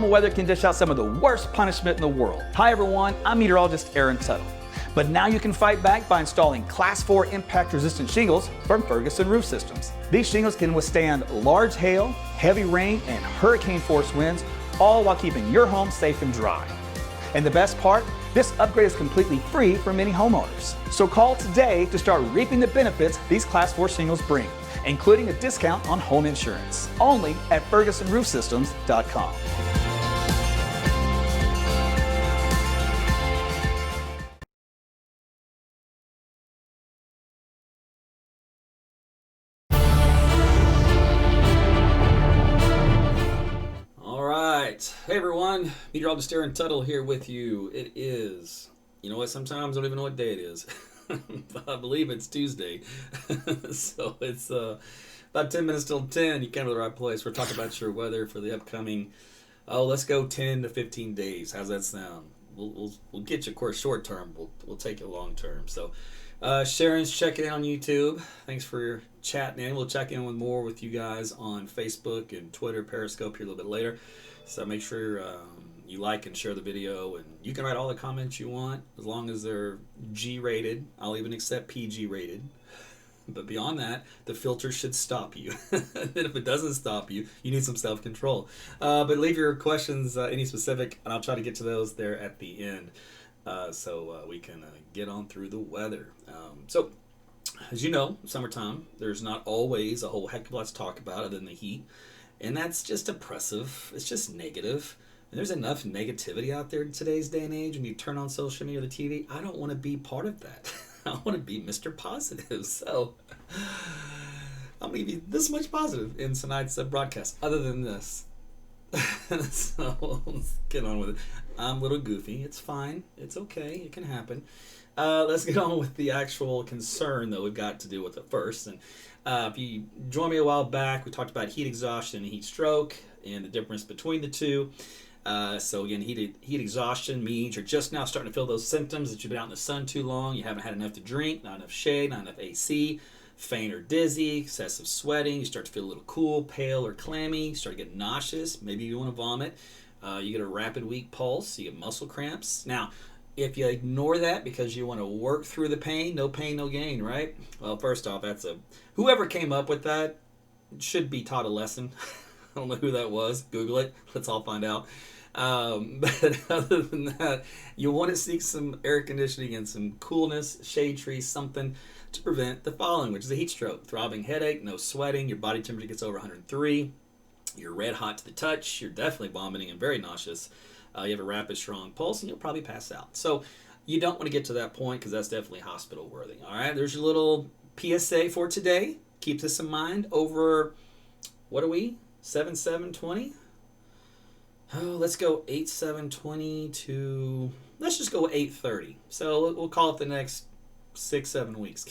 Normal weather can dish out some of the worst punishment in the world. Hi everyone, I'm meteorologist Tuttle. But now you can fight back by installing Class 4 impact-resistant shingles from Ferguson Roof Systems. These shingles can withstand large hail, heavy rain, and hurricane-force winds, all while keeping your home safe and dry. And the best part, this upgrade is completely free for many homeowners. So call today to start reaping the benefits these Class 4 shingles bring, including a discount on home insurance, only at FergusonRoofSystems.com. Hey everyone, Meteorologist Tuttle here with you. It is, you know what, sometimes I don't even know what day it is. I believe it's Tuesday. So it's about 10 minutes till 10. You came to the right place. We're talking about your weather for the upcoming, let's go 10 to 15 days. How's that sound? We'll get you, of course, short term. We'll take it long term. So Sharon's checking in on YouTube. Thanks for chatting in. We'll check in with more with you guys on Facebook and Twitter, Periscope here a little bit later. So make sure you like and share the video, and you can write all the comments you want as long as they're G-rated. I'll even accept PG-rated. But beyond that, the filter should stop you. And if it doesn't stop you, you need some self-control. But leave your questions, any specific, and I'll try to get to those there at the end so we can get on through the weather. So, as you know, summertime, there's not always a whole heck of a lot to talk about other than the heat. And that's just oppressive. It's just negative. And there's enough negativity out there in today's day and age when you turn on social media or the TV. I don't want to be part of that. I want to be Mr. Positive. So I'm going to be this much positive in tonight's broadcast, other than this. So let's get on with it. I'm a little goofy. It's fine. It's okay. It can happen. Let's get on with the actual concern that we've got to deal with it first. And if you joined me a while back, we talked about heat exhaustion and heat stroke and the difference between the two. So again, heat exhaustion means you're just now starting to feel those symptoms that you've been out in the sun too long, you haven't had enough to drink, not enough shade, not enough AC, faint or dizzy, excessive sweating, you start to feel a little cool, pale, or clammy, you start to get nauseous, maybe you want to vomit, you get a rapid weak pulse, you get muscle cramps. Now, if you ignore that because you want to work through the pain, no gain, right? Well, first off, whoever came up with that should be taught a lesson. I don't know who that was. Google it. Let's all find out. But other than that, you want to seek some air conditioning and some coolness, shade trees, something to prevent the following, which is a heat stroke. Throbbing headache, no sweating, your body temperature gets over 103, you're red hot to the touch, you're definitely vomiting and very nauseous. You have a rapid, strong pulse, and you'll probably pass out. So you don't want to get to that point because that's definitely hospital worthy. All right, there's your little PSA for today. Keep this in mind. Over, what are we? 7/7/20? Oh, let's go 8/7/20 to, let's just go 8/30. So we'll call it the next 6-7 weeks.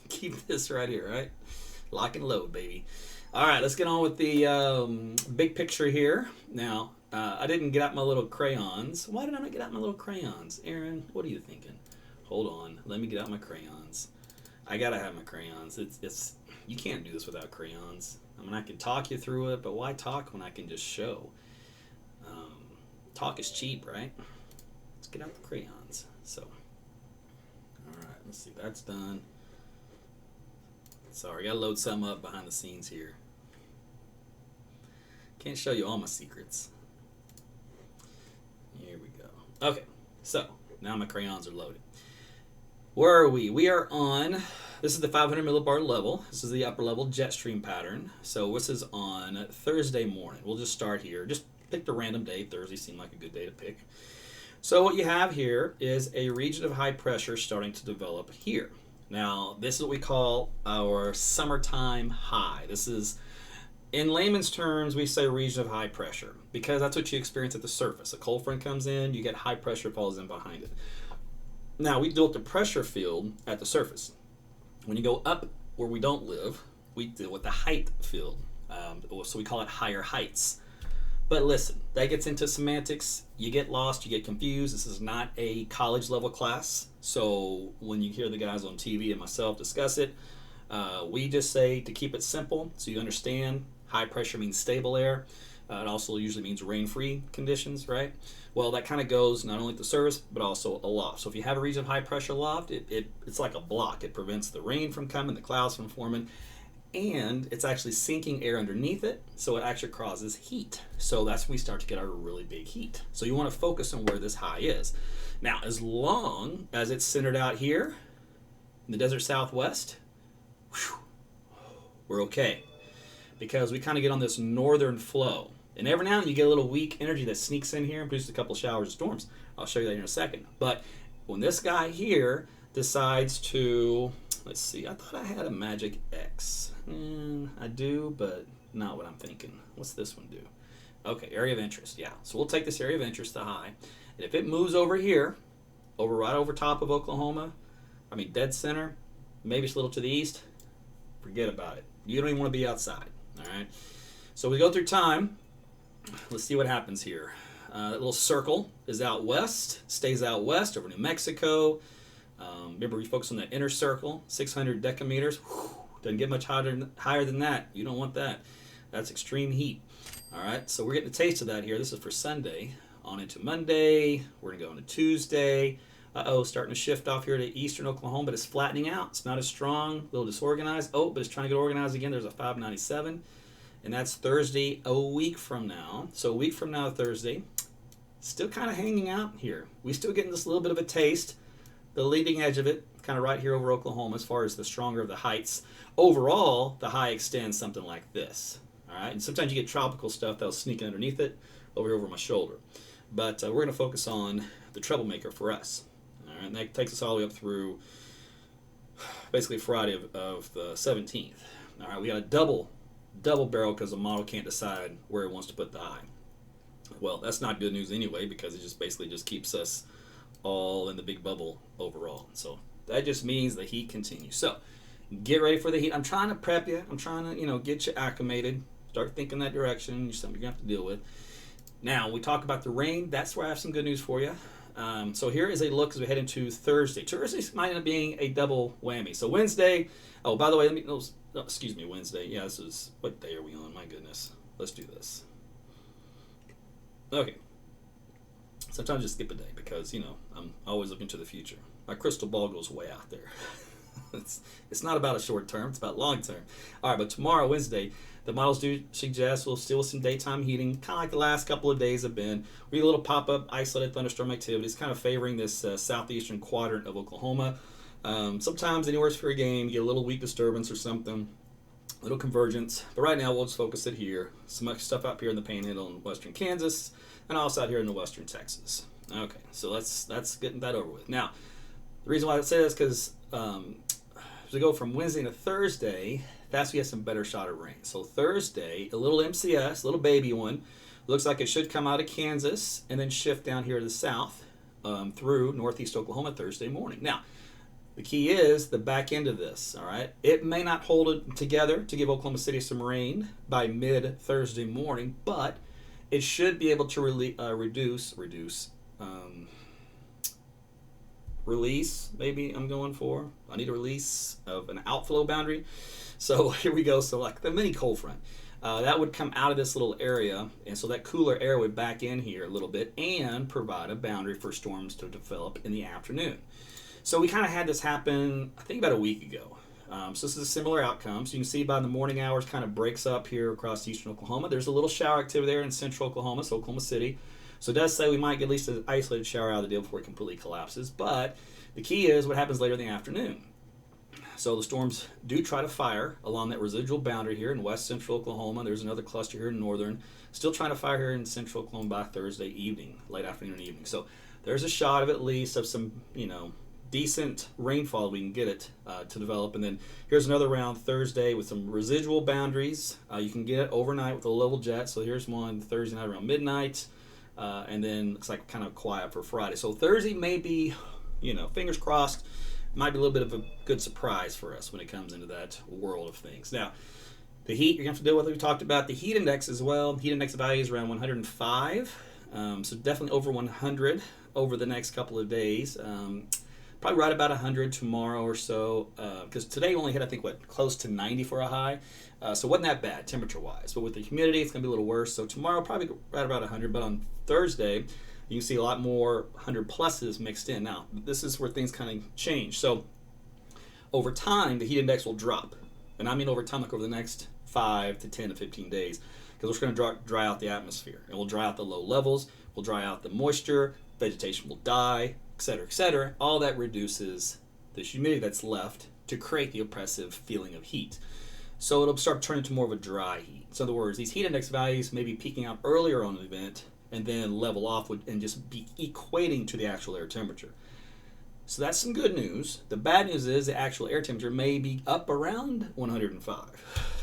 Keep this right here, right? Lock and load, baby. All right, let's get on with the big picture here. Now, I didn't get out my little crayons. Why did I not get out my little crayons? Aaron, what are you thinking? Hold on. Let me get out my crayons. I got to have my crayons. It's you can't do this without crayons. I mean, I can talk you through it, but why talk when I can just show? Talk is cheap, right? Let's get out the crayons. So, all right, let's see. That's done. Sorry, I got to load some up behind the scenes here. Can't show you all my secrets. Here we go. Okay, so now my crayons are loaded. Where are we? We are on, this is the 500 millibar level. This is the upper level jet stream pattern. So this is on Thursday morning. We'll just start here. Just picked a random day. Thursday seemed like a good day to pick. So what you have here is a region of high pressure starting to develop here. Now, this is what we call our summertime high. This is, in layman's terms, we say region of high pressure because that's what you experience at the surface. A cold front comes in, you get high pressure falls in behind it. Now, we deal with the pressure field at the surface. When you go up where we don't live, we deal with the height field. So we call it higher heights. But listen, that gets into semantics. You get lost, you get confused. This is not a college level class. So when you hear the guys on TV and myself discuss it, we just say to keep it simple so you understand, high pressure means stable air. It also usually means rain-free conditions, right? Well, that kind of goes not only at the surface, but also aloft. So if you have a region of high pressure aloft, it's like a block. It prevents the rain from coming, the clouds from forming, and it's actually sinking air underneath it, so it actually causes heat. So that's when we start to get our really big heat. So you want to focus on where this high is. Now, as long as it's centered out here in the desert southwest, whew, we're okay. Because we kind of get on this northern flow. And every now and then you get a little weak energy that sneaks in here and produces a couple showers and storms. I'll show you that in a second. But when this guy here decides to, let's see, I thought I had a magic X. I do, but not what I'm thinking. What's this one do? Okay, area of interest, yeah. So we'll take this area of interest, the high. And if it moves over here, right over top of Oklahoma, dead center, maybe it's a little to the east, forget about it. You don't even want to be outside, all right? So we go through time. Let's see what happens here. That little circle is out west, stays out west over New Mexico. Remember, we focus on that inner circle, 600 decameters. Whew, doesn't get much higher than that. You don't want that. That's extreme heat. All right, so we're getting a taste of that here. This is for Sunday. On into Monday. We're going to go into Tuesday. Starting to shift off here to eastern Oklahoma, but it's flattening out. It's not as strong, a little disorganized. But it's trying to get organized again. There's a 597. And that's Thursday, a week from now. So a week from now, Thursday, still kind of hanging out here. We still getting this little bit of a taste. The leading edge of it, kind of right here over Oklahoma, as far as the stronger of the heights. Overall, the high extends something like this. All right, and sometimes you get tropical stuff that'll sneak underneath it, over my shoulder. But we're going to focus on the troublemaker for us. All right, and that takes us all the way up through basically Friday of the 17th. All right, we got a double barrel because the model can't decide where it wants to put the high. Well, that's not good news anyway, because it just basically just keeps us all in the big bubble overall. So that just means the heat continues. So get ready for the heat. I'm trying to prep you. I'm trying to, get you acclimated. Start thinking that direction. It's something you're going to have to deal with. Now, we talk about the rain. That's where I have some good news for you. So here is a look as we head into Thursday. Thursday might end up being a double whammy. So Wednesday, by the way, Wednesday. Yeah, this is, what day are we on? My goodness. Let's do this. Okay. Sometimes I just skip a day because, I'm always looking to the future. My crystal ball goes way out there. It's not about a short term, it's about long term. All right, but tomorrow, Wednesday, the models do suggest we'll still some daytime heating, kind of like the last couple of days have been. We get a little pop-up isolated thunderstorm activity. It's kind of favoring this southeastern quadrant of Oklahoma. Sometimes anywhere for a game, you get a little weak disturbance or something, a little convergence. But right now, we'll just focus it here. Some stuff up here in the Panhandle in western Kansas, and also out here in the western Texas. Okay, so that's getting that over with. Now, the reason why I say this is because as we go from Wednesday to Thursday, that's when we have some better shot of rain. So Thursday, a little MCS, a little baby one. Looks like it should come out of Kansas and then shift down here to the south through northeast Oklahoma Thursday morning. Now, the key is the back end of this, all right? It may not hold it together to give Oklahoma City some rain by mid-Thursday morning, but it should be able to release, maybe I'm going for. I need a release of an outflow boundary. So here we go. So like the mini cold front. That would come out of this little area, and so that cooler air would back in here a little bit and provide a boundary for storms to develop in the afternoon. So we kind of had this happen, I think, about a week ago. So this is a similar outcome. So you can see by the morning hours kind of breaks up here across eastern Oklahoma. There's a little shower activity there in central Oklahoma, so Oklahoma City. So it does say we might get at least an isolated shower out of the deal before it completely collapses. But the key is what happens later in the afternoon. So the storms do try to fire along that residual boundary here in west central Oklahoma. There's another cluster here in northern. Still trying to fire here in central Oklahoma by Thursday evening, late afternoon and evening. So there's a shot of at least of some, decent rainfall we can get it to develop. And then here's another round Thursday with some residual boundaries. You can get it overnight with a level jet. So here's one Thursday night around midnight. And then looks like kind of quiet for Friday. So Thursday may be, fingers crossed, might be a little bit of a good surprise for us when it comes into that world of things. Now, the heat, you're going to have to deal with it. We talked about the heat index as well. Heat index value is around 105. So definitely over 100 over the next couple of days. Probably right about 100 tomorrow or so, because today only hit, I think, close to 90 for a high. So it wasn't that bad temperature-wise. But with the humidity, it's going to be a little worse. So tomorrow, probably right about 100. But on Thursday, you can see a lot more 100 pluses mixed in. Now, this is where things kind of change. So over time, the heat index will drop. And I mean over time, like over the next 5 to 10 to 15 days. Because we're going to dry out the atmosphere. And we'll dry out the low levels. We'll dry out the moisture. Vegetation will die, etc., etc. All that reduces the humidity that's left to create the oppressive feeling of heat. So it'll start turning to more of a dry heat. So in other words, these heat index values may be peaking out earlier on an event and then level off and just be equating to the actual air temperature. So that's some good news. The bad news is the actual air temperature may be up around 105.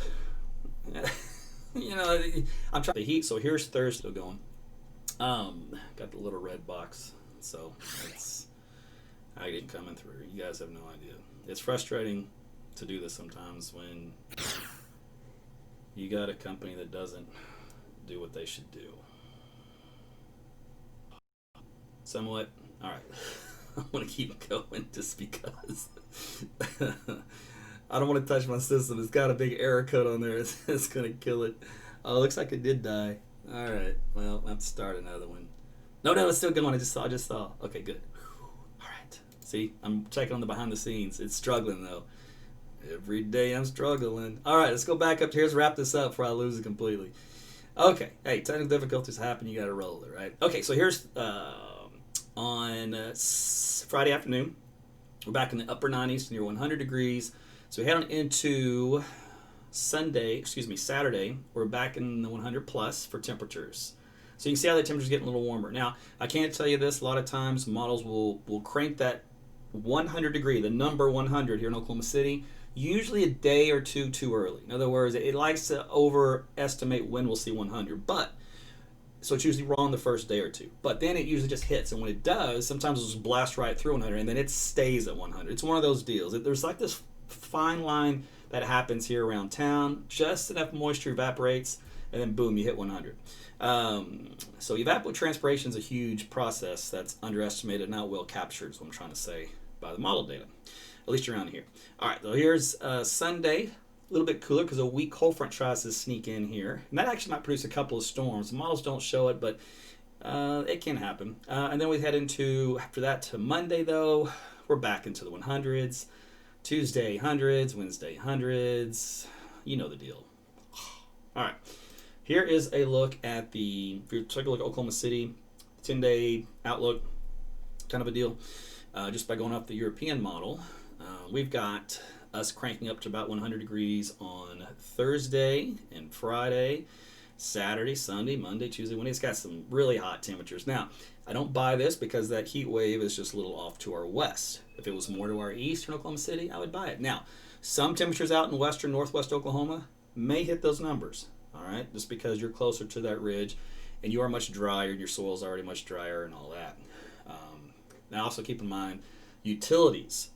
You know, I'm trying to heat. So here's Thursday going. Got the little red box. So I didn't coming through. You guys have no idea. It's frustrating to do this sometimes when you got a company that doesn't do what they should do. Somewhat. All right. I want to keep going just because I don't want to touch my system. It's got a big error code on there. It's going to kill it. Oh, it looks like it did die. All right. Well, I have to start another one. No, it's still going. I just saw. Okay, good. All right. See, I'm checking on the behind the scenes. It's struggling, though. Every day I'm struggling. All right, let's go back up here. Let's wrap this up before I lose it completely. Okay. Hey, technical difficulties happen. You got to roll it, right? Okay, so here's on Friday afternoon. We're back in the upper 90s, near 100 degrees. So we head on into Saturday. We're back in the 100 plus for temperatures. So you can see how the temperature's getting a little warmer. Now, I can't tell you this. A lot of times models will crank that 100 degree, the number 100 here in Oklahoma City, usually a day or two too early. In other words, it likes to overestimate when we'll see 100. So it's usually wrong the first day or two. But then it usually just hits. And when it does, sometimes it'll just blast right through 100, and then it stays at 100. It's one of those deals. There's like this fine line that happens here around town. Just enough moisture evaporates, and then boom, you hit 100. So evapotranspiration is a huge process that's underestimated, not well captured, is what I'm trying to say, by the model data, at least around here. All right, so here's Sunday, a little bit cooler because a weak cold front tries to sneak in here. And that actually might produce a couple of storms. The models don't show it, but it can happen. And then we head into, after that, to Monday, though, we're back into the 100s. Tuesday, hundreds. Wednesday, hundreds. You know the deal. All right. Here is a look at if you take a look at Oklahoma City, 10-day outlook, kind of a deal. Just by going off the European model, we've got us cranking up to about 100 degrees on Thursday and Friday, Saturday, Sunday, Monday, Tuesday, Wednesday. It's got some really hot temperatures. Now, I don't buy this because that heat wave is just a little off to our west. If it was more to our east in Oklahoma City, I would buy it. Now, some temperatures out in western, northwest Oklahoma may hit those numbers, all right, just because you're closer to that ridge and you are much drier and your soil's already much drier and all that. Now, also keep in mind, utilities.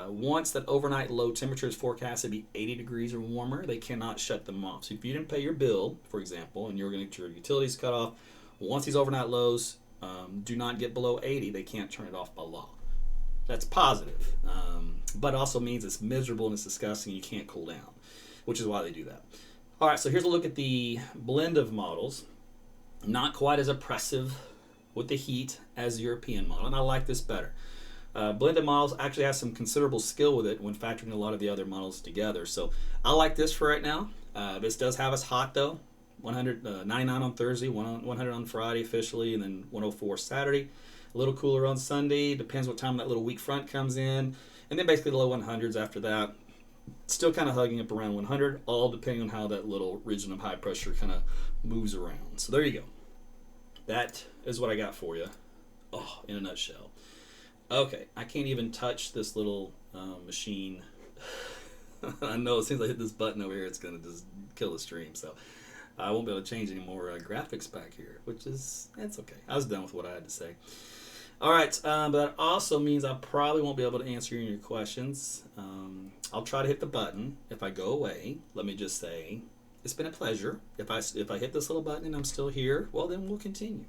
Once that overnight low temperature is forecast to be 80 degrees or warmer, they cannot shut them off. So if you didn't pay your bill, for example, and you're going to get your utilities cut off, once these overnight lows do not get below 80, they can't turn it off by law. That's positive, but also means it's miserable and it's disgusting and you can't cool down, which is why they do that. All right, so here's a look at the blend of models. Not quite as oppressive with the heat as the European model, and I like this better. Blended models actually have some considerable skill with it when factoring a lot of the other models together. So I like this for right now. This does have us hot though. 99 on Thursday, 100 on Friday officially, and then 104 Saturday. A little cooler on Sunday. Depends what time that little weak front comes in. And then basically the low 100s after that. Still kind of hugging up around 100, all depending on how that little region of high pressure kind of moves around. So there you go. That is what I got for you. Oh, in a nutshell. Okay, I can't even touch this little machine. I know as soon as I hit this button over here, it's going to just kill the stream. So I won't be able to change any more graphics back here, that's okay. I was done with what I had to say. All right, but that also means I probably won't be able to answer any of your questions. I'll try to hit the button. If I go away, let me just say, it's been a pleasure. If I hit this little button and I'm still here, well, then we'll continue.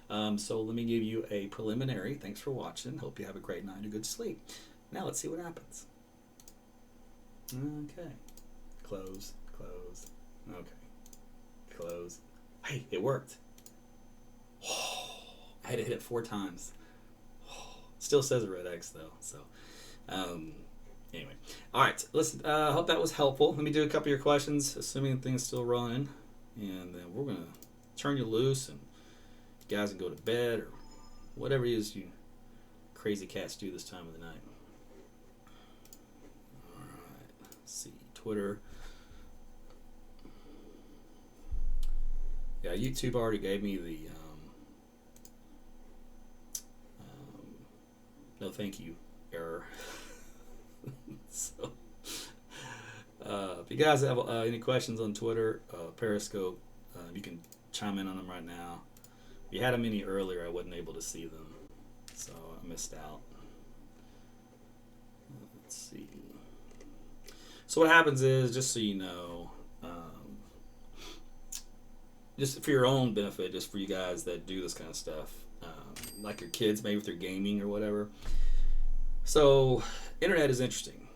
So let me give you a preliminary. Thanks for watching. Hope you have a great night and a good sleep. Now let's see what happens. Okay. Close, close. Okay. Close. Hey, it worked. I had to hit it 4 times. Still says a red X though. So, anyway. All right. Listen. I hope that was helpful. Let me do a couple of your questions, assuming the thing's still running, and then we're gonna turn you loose, and you guys can go to bed or whatever it is you crazy cats do this time of the night. All right. Let's see. Twitter. Yeah, YouTube already gave me the no thank you error. So, if you guys have any questions on Twitter, Periscope, you can chime in on them right now. If you had them any earlier, I wasn't able to see them, so I missed out. Let's see. So what happens is, just so you know, just for your own benefit, just for you guys that do this kind of stuff, like your kids maybe with their gaming or whatever. So internet is interesting.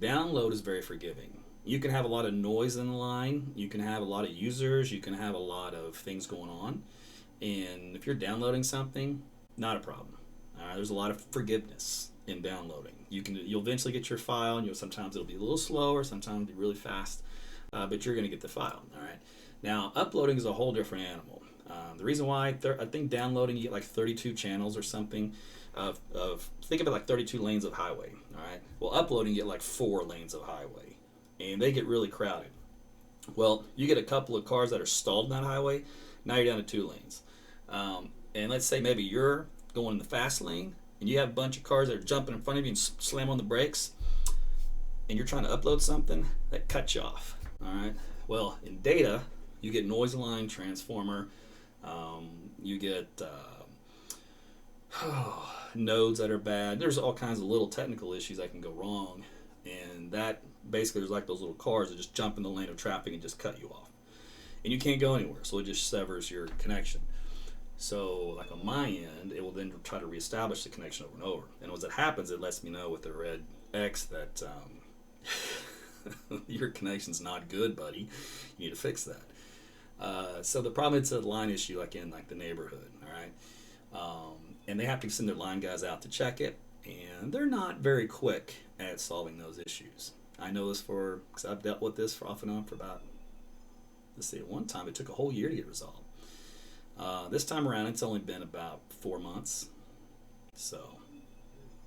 Download is very forgiving. You can have a lot of noise in the line. You can have a lot of users. You can have a lot of things going on. And if you're downloading something, not a problem. There's a lot of forgiveness in downloading. You'll eventually get your file, and sometimes it'll be a little slower, sometimes it'll be really fast, but you're going to get the file. All right. Now, uploading is a whole different animal. The reason why I think downloading, you get like 32 channels or something. Think of it like 32 lanes of highway. All right. Well, uploading, you get like 4 lanes of highway, and they get really crowded. Well, you get a couple of cars that are stalled in that highway. Now you're down to 2 lanes. And let's say maybe you're going in the fast lane, and you have a bunch of cars that are jumping in front of you and slam on the brakes, and you're trying to upload something that cuts you off. All right. Well, in data, you get noise line transformer. You get nodes that are bad. There's all kinds of little technical issues that can go wrong, and that basically there's like those little cars that just jump in the lane of traffic and just cut you off, and you can't go anywhere. So it just severs your connection. So like on my end, it will then try to reestablish the connection over and over. And as it happens, it lets me know with the red X that your connection's not good, buddy. You need to fix that. So the problem, it's a line issue like in like the neighborhood, all right? And they have to send their line guys out to check it, and they're not very quick at solving those issues. I know this because I've dealt with this off and on for about, let's see, at one time it took a whole year to get resolved. This time around, it's only been about 4 months, so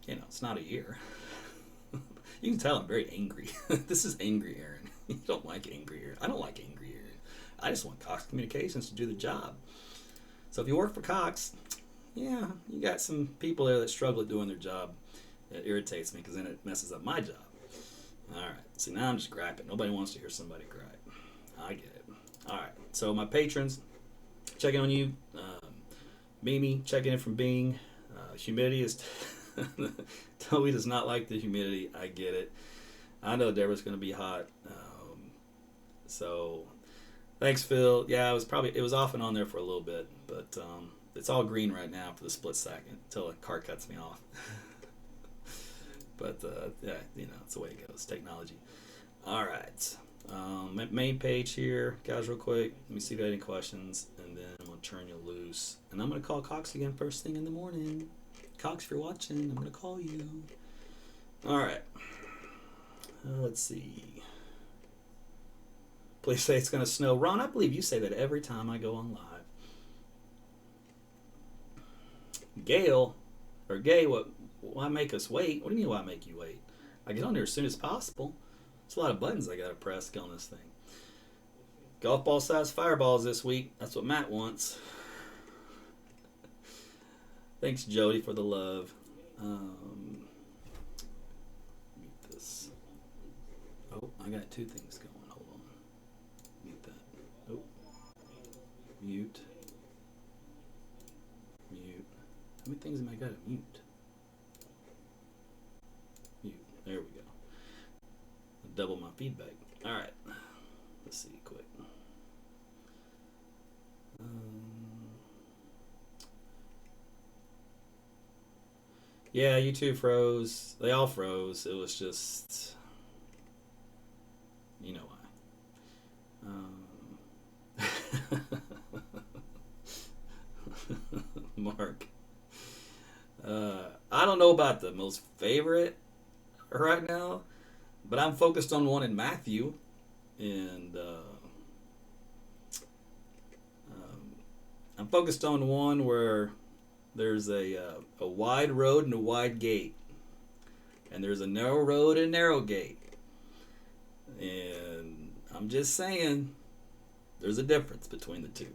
it's not a year. You can tell I'm very angry. This is angry Aaron. You don't like angry Aaron. I don't like angry Aaron. I just want Cox Communications to do the job. So if you work for Cox, yeah, you got some people there that struggle at doing their job. It irritates me because then it messes up my job. All right. See, now I'm just griping. Nobody wants to hear somebody gripe. I get it. All right. So my patrons, checking on you. Mimi, checking in from Bing. Humidity is... Toby does not like the humidity. I get it. I know Deborah's going to be hot. So, thanks, Phil. Yeah, it was off and on there for a little bit, but it's all green right now for the split second until a car cuts me off. But yeah, it's the way it goes. Technology. All right. Main page here, guys. Real quick. Let me see if you have any questions, and then I'm gonna turn you loose, and I'm gonna call Cox again first thing in the morning. Cox, if you're watching, I'm going to call you. All right. Let's see. Please say it's going to snow. Ron, I believe you say that every time I go on live. Gail, or Gay, why make us wait? What do you mean, why make you wait? I get on there as soon as possible. There's a lot of buttons I got to press to get on this thing. Golf ball size fireballs this week. That's what Matt wants. Thanks, Jody, for the love. Mute this. Oh, I got 2 things going. Hold on. Mute that. Oh. Mute. Mute. How many things am I got to mute? Mute. There we go. Double my feedback. All right. Let's see quick. Yeah, YouTube froze. They all froze. It was just, you know why. Mark. I don't know about the most favorite right now, but I'm focused on one in Matthew, and I'm focused on one where there's a wide road and a wide gate, and there's a narrow road and a narrow gate, and I'm just saying there's a difference between the two.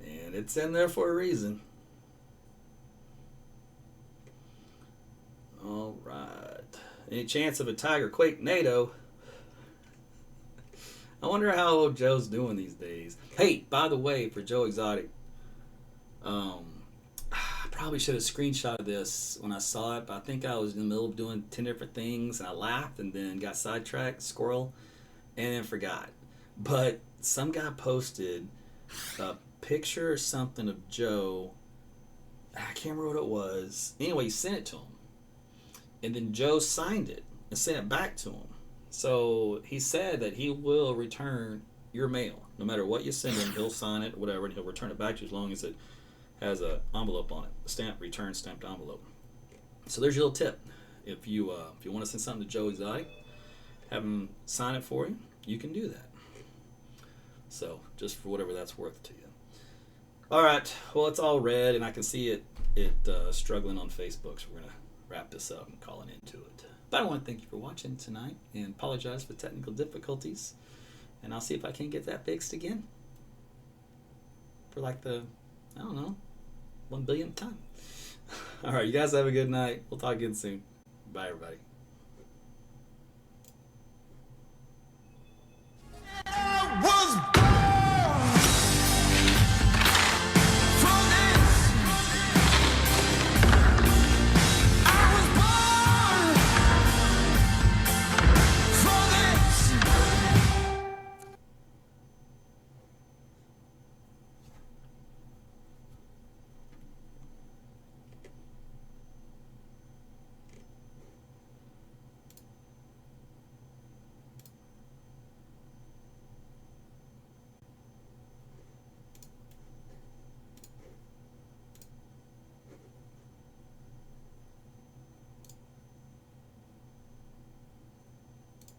And it's in there for a reason. All right. Any chance of a tiger quake NATO? I wonder how old Joe's doing these days. Hey, by the way, for Joe Exotic, I probably should have screenshotted this when I saw it, but I think I was in the middle of doing 10 different things, and I laughed and then got sidetracked, squirrel, and then forgot. But some guy posted a picture or something of Joe. I can't remember what it was. Anyway, he sent it to him. And then Joe signed it and sent it back to him. So he said that he will return your mail. No matter what you send him, he'll sign it, whatever, and he'll return it back to you as long as it has an envelope on it. A stamp, return stamped envelope. So there's your little tip. If you want to send something to Joe Exotic, have him sign it for you, you can do that. So just for whatever that's worth to you. All right. Well, it's all red, and I can see it struggling on Facebook. So we're gonna wrap this up and call an end to it. But I want to thank you for watching tonight and apologize for technical difficulties. And I'll see if I can get that fixed again for like the, I don't know, 1 billionth time. All right, you guys have a good night. We'll talk again soon. Bye, everybody.